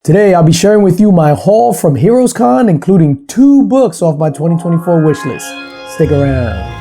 Today, I'll be sharing with you my haul from Heroes Con, including 2 books off my 2024 wish list. Stick around.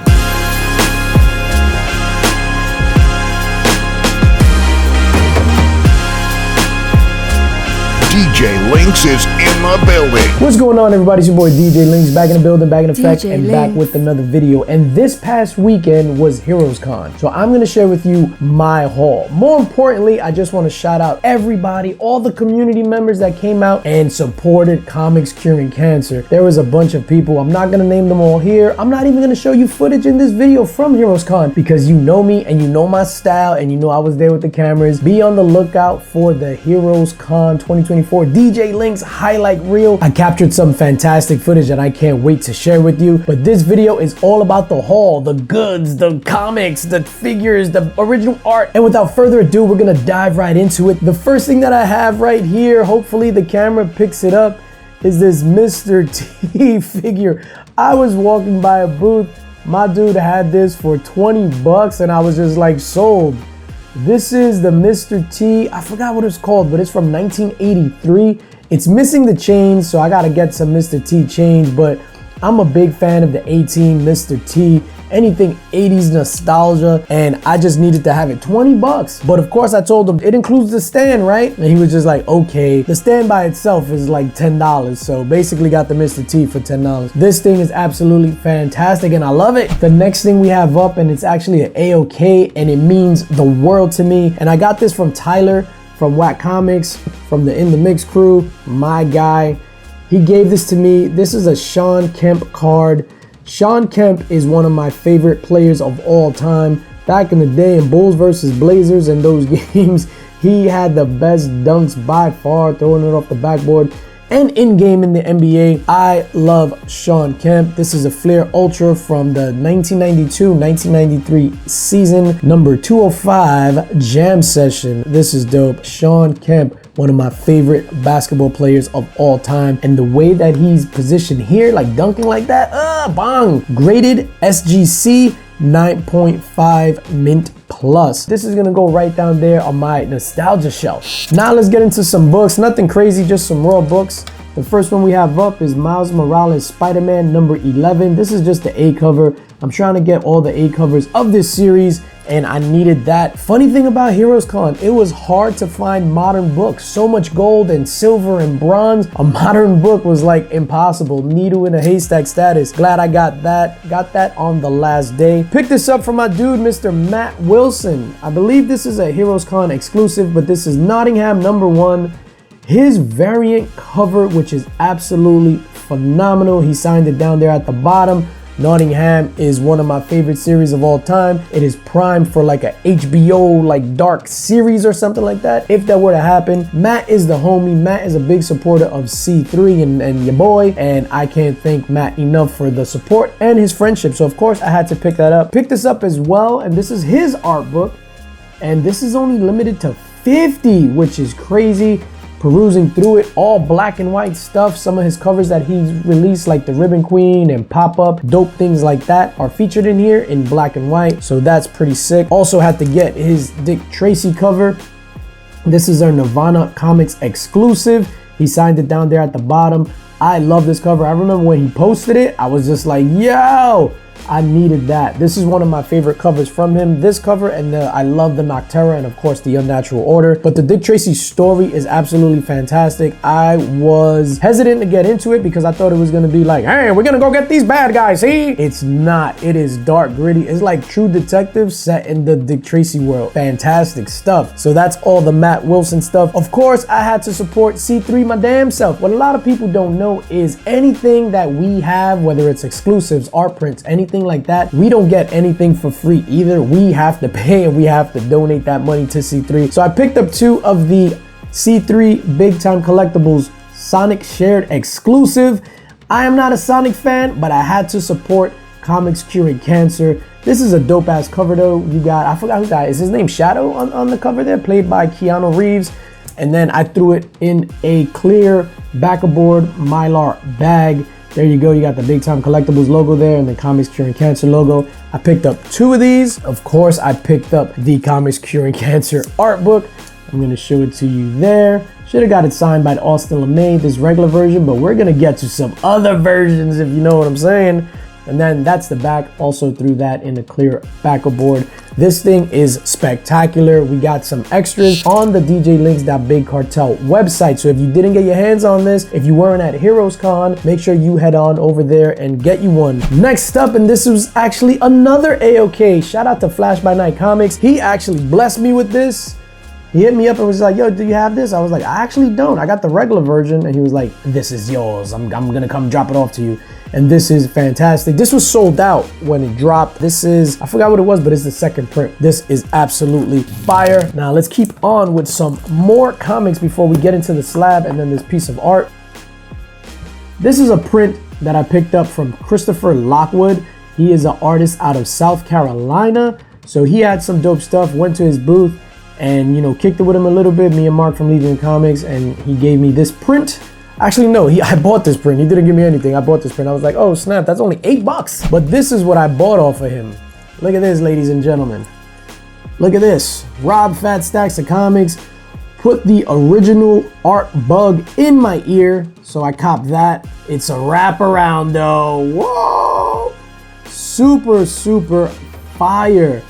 DJ Links is in the building. What's going on, everybody? It's your boy DJ Links, back in the building, back in effect, and back with another video. And this past weekend was Heroes Con, so I'm going to share with you my haul. More importantly, I just want to shout out everybody, all the community members that came out and supported Comics Curing Cancer. There was a bunch of people. I'm not going to name them all here. I'm not even going to show you footage in this video from Heroes Con because you know me and you know my style and you know I was there with the cameras. Be on the lookout for the Heroes Con 2024 DJ Links highlight reel. I captured some fantastic footage that I can't wait to share with you, but this video is all about the haul, the goods, the comics, the figures, the original art. And without further ado, we're gonna dive right into it. The first thing that I have right here, hopefully the camera picks it up, is this Mr. T figure. I was walking by a booth, my dude had this for 20 bucks and I was just like sold. This is the Mr. T, I forgot what it's called, but it's from 1983. It's missing the chains, so I gotta get some Mr. T chains, but I'm a big fan of the 18 Mr. T, anything 80s nostalgia, and I just needed to have it. 20 bucks. But of course I told him it includes the stand, right? And he was just like, okay. The stand by itself is like $10, so basically got the Mr. T for $10. This thing is absolutely fantastic and I love it. The next thing we have up, and it's actually an ALK, and it means the world to me. And I got this from Tyler from Whack Comics, from the In the Mix crew, my guy. He gave this to me. This is a Sean Kemp card. Sean Kemp is one of my favorite players of all time. Back in the day in Bulls versus Blazers and those games, he had the best dunks by far, throwing it off the backboard. And in-game in the NBA, I love Sean Kemp. This is a Flair Ultra from the 1992-1993 season, number 205 Jam Session. This is dope. Sean Kemp, one of my favorite basketball players of all time. And the way that he's positioned here, like dunking like that, bang! Graded SGC 9.5 mint plus. This is gonna go right down there on my nostalgia shelf. Now let's get into some books. Nothing crazy, just some raw books. The first one we have up is Miles Morales Spider-Man number 11. This is just the A cover. I'm trying to get all the A covers of this series and I needed that. Funny thing about Heroes Con, it was hard to find modern books. So much gold and silver and bronze. A modern book was like impossible. Needle in a haystack status. Glad I got that. Got that on the last day. Picked this up from my dude, Mr. Matt Wilson. I believe this is a Heroes Con exclusive, but this is Nottingham number 1. His variant cover, which is absolutely phenomenal. He signed it down there at the bottom. Nottingham is one of my favorite series of all time. It is primed for like a HBO like dark series or something like that. If that were to happen, Matt is the homie. Matt is a big supporter of C3 and your boy, and I can't thank Matt enough for the support and his friendship. So of course I had to pick that up. Picked this up as well, and this is his art book, and this is only limited to 50, which is crazy. Perusing through it, all black and white stuff. Some of his covers that he's released, like the Ribbon Queen and Pop-Up, dope things like that, are featured in here in black and white, so that's pretty sick. Also had to get his Dick Tracy cover. This is our Nirvana Comics exclusive. He signed it down there at the bottom. I love this cover. I remember when he posted it, I was just like, yo, I needed that. This is one of my favorite covers from him. This cover, and I love the Nocterra and of course the Unnatural Order. But the Dick Tracy story is absolutely fantastic. I was hesitant to get into it because I thought it was gonna be like, hey, we're gonna go get these bad guys, see? It's not. It is dark, gritty. It's like True Detective set in the Dick Tracy world. Fantastic stuff. So that's all the Matt Wilson stuff. Of course, I had to support C3 my damn self. What a lot of people don't know is anything that we have, whether it's exclusives, art prints, anything like that, we don't get anything for free either. We have to pay and we have to donate that money to C3. So I picked up 2 of the C3 Big Time Collectibles Sonic Shared exclusive. I am not a Sonic fan, but I had to support Comics Curing Cancer. This is a dope ass cover though. You got, I forgot who that is. His name Shadow on the cover there, played by Keanu Reeves. And then I threw it in a clear back-aboard Mylar bag. There you go, you got the Big Time Collectibles logo there and the Comics Curing Cancer logo. I picked up 2 of these. Of course, I picked up the Comics Curing Cancer art book. I'm gonna show it to you there. Should have got it signed by Austin LeMay, this regular version, but we're gonna get to some other versions, if you know what I'm saying. And then that's the back, also threw that in a clear backer board. This thing is spectacular. We got some extras on the DJLinks.Big Cartel website. So if you didn't get your hands on this, if you weren't at Heroes Con, make sure you head on over there and get you one. Next up, and this was actually another AOK. Shout out to Flash by Night Comics. He actually blessed me with this. He hit me up and was like, yo, do you have this? I was like, I actually don't. I got the regular version. And he was like, this is yours. I'm gonna come drop it off to you. And this is fantastic. This was sold out when it dropped. This is, I forgot what it was, but it's the second print. This is absolutely fire. Now let's keep on with some more comics before we get into the slab and then this piece of art. This is a print that I picked up from Christopher Lockwood. He is an artist out of South Carolina. So he had some dope stuff, went to his booth, and you know, kicked it with him a little bit, me and Mark from Legion Comics, and he gave me this print. Actually, no, I bought this print. He didn't give me anything. I bought this print. I was like, oh snap, that's only $8. But this is what I bought off of him. Look at this, ladies and gentlemen. Look at this. Rob Fat Stacks of Comics put the original art bug in my ear, so I copped that. It's a wraparound though. Whoa! Super, super fire.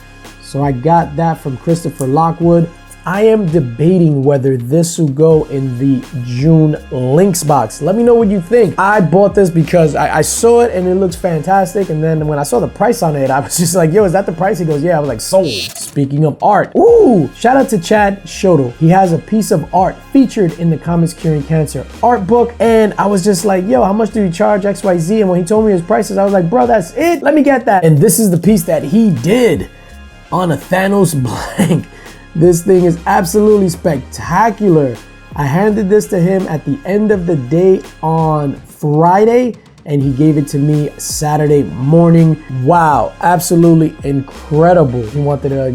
So I got that from Christopher Lockwood. I am debating whether this will go in the June links box. Let me know what you think. I bought this because I saw it and it looks fantastic. And then when I saw the price on it, I was just like, yo, is that the price? He goes, yeah. I was like, sold. Speaking of art, ooh, shout out to Chad Shodel. He has a piece of art featured in the Comics Curing Cancer art book. And I was just like, yo, how much do you charge XYZ? And when he told me his prices, I was like, bro, that's it. Let me get that. And this is the piece that he did on a Thanos blank. This thing is absolutely spectacular. I handed this to him at the end of the day on Friday, and he gave it to me Saturday morning. Wow, absolutely incredible. He wanted to,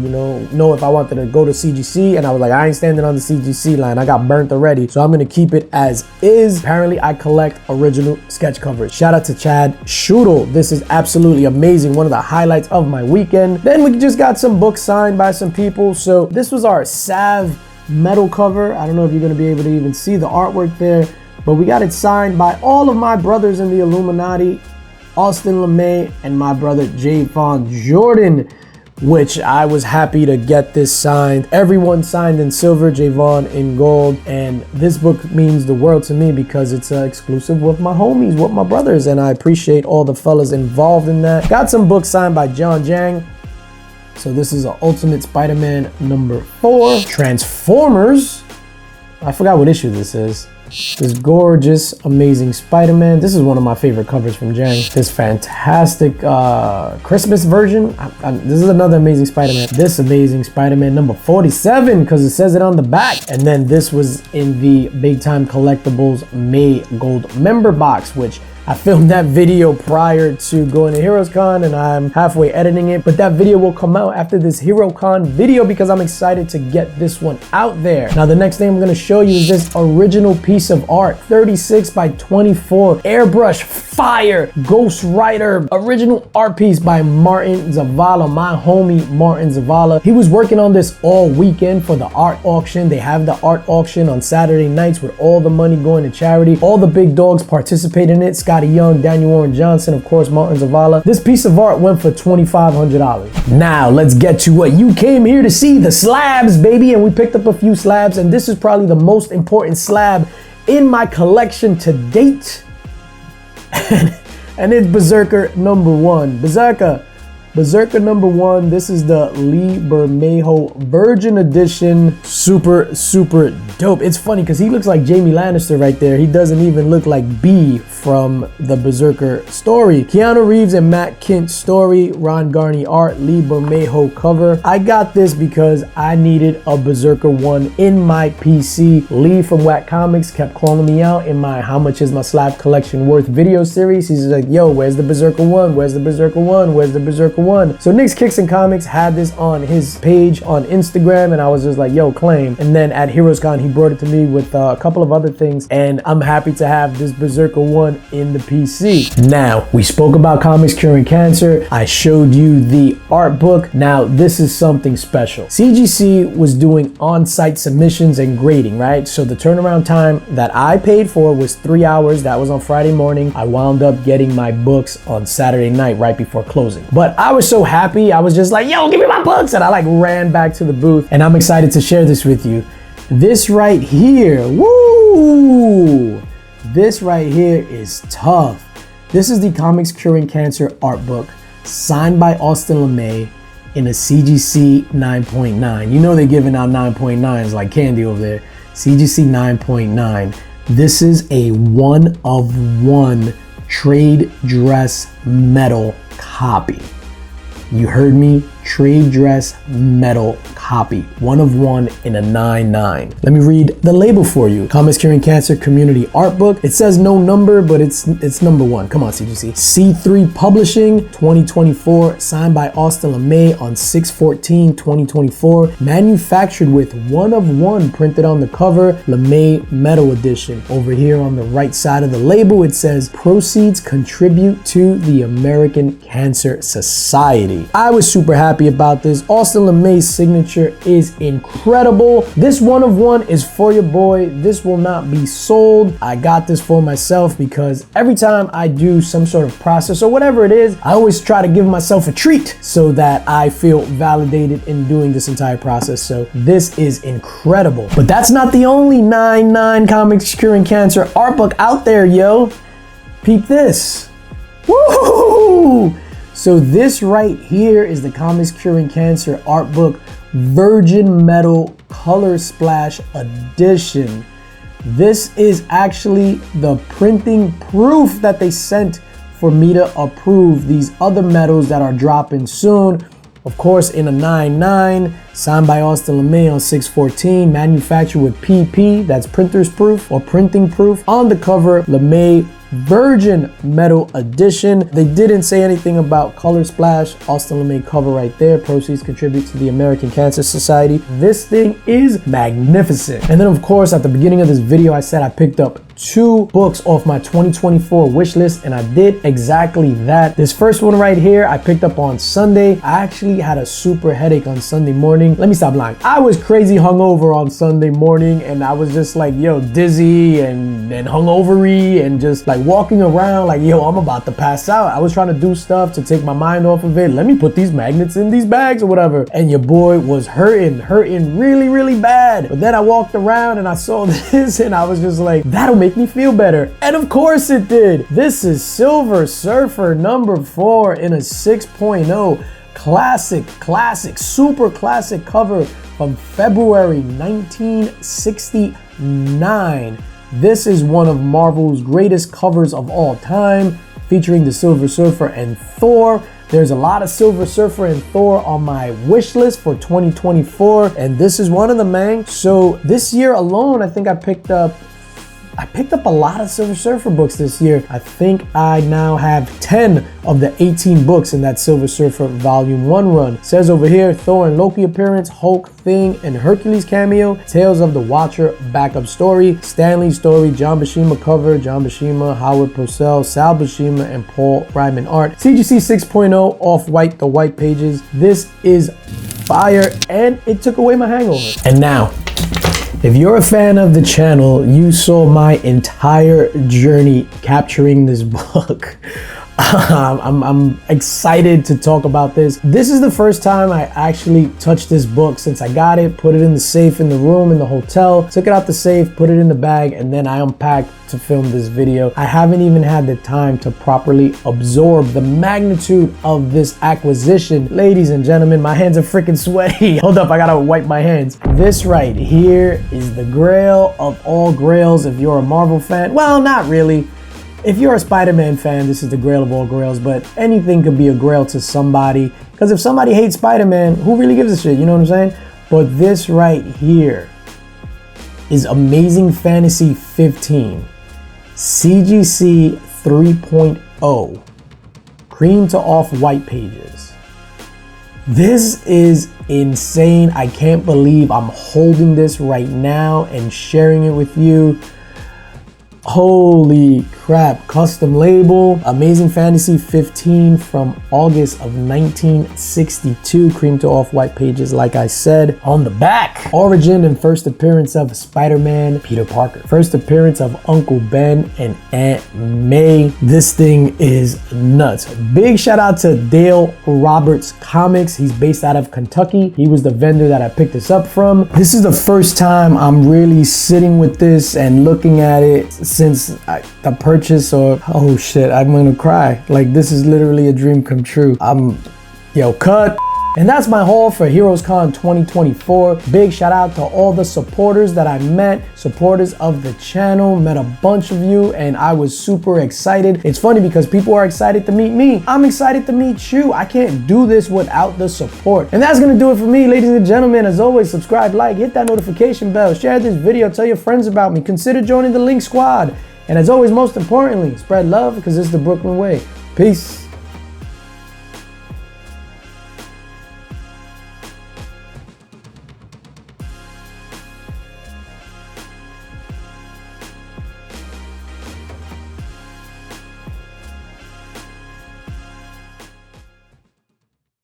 know if I wanted to go to CGC, and I was like, I ain't standing on the CGC line. I got burnt already, so I'm gonna keep it as is. Apparently, I collect original sketch covers. Shout out to Chad Shodel. This is absolutely amazing. One of the highlights of my weekend. Then we just got some books signed by some people. So this was our Sav metal cover. I don't know if you're gonna be able to even see the artwork there, but we got it signed by all of my brothers in the Illuminati, Austin LeMay and my brother Javon Jordan, which I was happy to get this signed. Everyone signed in silver, Javon in gold. And this book means the world to me because it's exclusive with my homies, with my brothers. And I appreciate all the fellas involved in that. Got some books signed by John Jang. So this is an Ultimate Spider-Man #4. Transformers. I forgot what issue this is. This gorgeous, amazing Spider-Man. This is one of my favorite covers from Jang. This fantastic Christmas version. This is another amazing Spider-Man. This amazing Spider-Man #47 because it says it on the back. And then this was in the Big Time Collectibles May Gold member box, which I filmed that video prior to going to Heroes Con and I'm halfway editing it, but that video will come out after this Hero Con video because I'm excited to get this one out there. Now the next thing I'm gonna show you is this original piece of art, 36 by 24, airbrush fire, Ghost Rider, original art piece by Martin Zavala, my homie Martin Zavala. He was working on this all weekend for the art auction. They have the art auction on Saturday nights with all the money going to charity. All the big dogs participate in it. Scotty Young, Daniel Warren Johnson, of course, Martin Zavala. This piece of art went for $2,500. Now let's get to what you came here to see, the slabs, baby. And we picked up a few slabs, and this is probably the most important slab in my collection to date. And it's Berserker #1. Berserker #1. This is the Lee Bermejo Virgin Edition. Super, super dope. It's funny because he looks like Jamie Lannister right there. He doesn't even look like B from the Berserker story. Keanu Reeves and Matt Kint story. Ron Garney art. Lee Bermejo cover. I got this because I needed a Berserker 1 in my PC. Lee from Whack Comics kept calling me out in my How Much Is My Slab Collection Worth video series. He's like, yo, where's the Berserker 1? Where's the Berserker 1? Where's the Berserker 1? 1. So Nick's Kicks and Comics had this on his page on Instagram, and I was just like, yo, claim. And then at HeroesCon, he brought it to me with a couple of other things, and I'm happy to have this Berserker 1 in the PC. Now, we spoke about comics curing cancer. I showed you the art book. Now, this is something special. CGC was doing on-site submissions and grading, right? So the turnaround time that I paid for was 3 hours. That was on Friday morning. I wound up getting my books on Saturday night right before closing. But I was so happy. I was just like, yo, give me my books. And I like ran back to the booth, and I'm excited to share this with you. This right here, woo! This right here is tough. This is the Comics Curing Cancer art book signed by Austin LeMay in a CGC 9.9. You know they're giving out 9.9s like candy over there. CGC 9.9. This is a 1-of-1 trade dress metal copy. You heard me, trade dress metal copy. 1-of-1 in a 9.9. Let me read the label for you. Comics Curing Cancer Community Art Book. It says no number, but it's number 1. Come on, CGC. C3 Publishing, 2024, signed by Austin LeMay on 6/14/2024. Manufactured with 1-of-1 printed on the cover, LeMay Metal Edition. Over here on the right side of the label, it says proceeds contribute to the American Cancer Society. I was super happy about this. Austin LeMay's signature is incredible. This 1-of-1 is for your boy. This will not be sold. I got this for myself because every time I do some sort of process or whatever it is, I always try to give myself a treat so that I feel validated in doing this entire process. So this is incredible. But that's not the only 9.9 Comics Curing Cancer art book out there, yo. Peep this. Woo! So this right here is the Comics Curing Cancer art book Virgin Metal Color Splash Edition. This is actually the printing proof that they sent for me to approve these other metals that are dropping soon. Of course, in a 9.9, signed by Austin LeMay on 6/14, manufactured with PP, that's printer's proof or printing proof. On the cover, LeMay Virgin Metal Edition. They didn't say anything about color splash. Austin LeMay cover right there. Proceeds contribute to the American Cancer Society. This thing is magnificent. And then of course, at the beginning of this video, I said I picked up 2 books off my 2024 wish list, and I did exactly that. This first one right here, I picked up on Sunday. I actually had a super headache on Sunday morning. Let me stop lying. I was crazy hungover on Sunday morning, and I was just like, yo, dizzy and hungovery and just like walking around like, yo, I'm about to pass out. I was trying to do stuff to take my mind off of it. Let me put these magnets in these bags or whatever. And your boy was hurting really, really bad. But then I walked around and I saw this and I was just like, that'll make me feel better. And of course it did. This is Silver Surfer number 4 in a 6.0 classic, super classic cover from February 1969. This is one of Marvel's greatest covers of all time, featuring the Silver Surfer and Thor. There's a lot of Silver Surfer and Thor on my wish list for 2024, and this is one of them, man. So this year alone, I think I picked up a lot of Silver Surfer books this year. I think I now have 10 of the 18 books in that Silver Surfer Volume 1 run. It says over here, Thor and Loki appearance, Hulk, Thing, and Hercules cameo, Tales of the Watcher backup story, Stanley story, John Buscema cover, John Buscema, Howard Purcell, Sal Buscema, and Paul Ryman art. CGC 6.0 off-white, the white pages. This is fire, and it took away my hangover. And now, if you're a fan of the channel, you saw my entire journey capturing this book. I'm excited to talk about this. This is the first time I actually touched this book since I got it, put it in the safe in the room in the hotel, took it out the safe, put it in the bag, and then I unpacked to film this video. I haven't even had the time to properly absorb the magnitude of this acquisition. Ladies and gentlemen, my hands are freaking sweaty. Hold up, I gotta wipe my hands. This right here is the grail of all grails if you're a Marvel fan. Well, not really. If you're a Spider-Man fan, this is the grail of all grails, but anything could be a grail to somebody. Because if somebody hates Spider-Man, who really gives a shit? You know what I'm saying? But this right here is Amazing Fantasy 15. CGC 3.0. Cream to off-white pages. This is insane. I can't believe I'm holding this right now and sharing it with you. Holy crap. Custom label, Amazing Fantasy 15 from August of 1962. Cream to off-white pages, like I said. On the back, origin and first appearance of Spider-Man Peter Parker. First appearance of Uncle Ben and Aunt May. This thing is nuts. Big shout out to Dale Roberts Comics. He's based out of Kentucky. He was the vendor that I picked this up from. This is the first time I'm really sitting with this and looking at it since the purchase, or oh shit, I'm gonna cry. Like, this is literally a dream come true. Cut. And that's my haul for HeroesCon 2024. Big shout out to all the supporters that I met, supporters of the channel. Met a bunch of you and I was super excited. It's funny because people are excited to meet me. I'm excited to meet you. I can't do this without the support. And that's gonna do it for me, ladies and gentlemen. As always, subscribe, like, hit that notification bell, share this video, tell your friends about me, consider joining the Link Squad. And as always, most importantly, spread love because it's the Brooklyn way. Peace.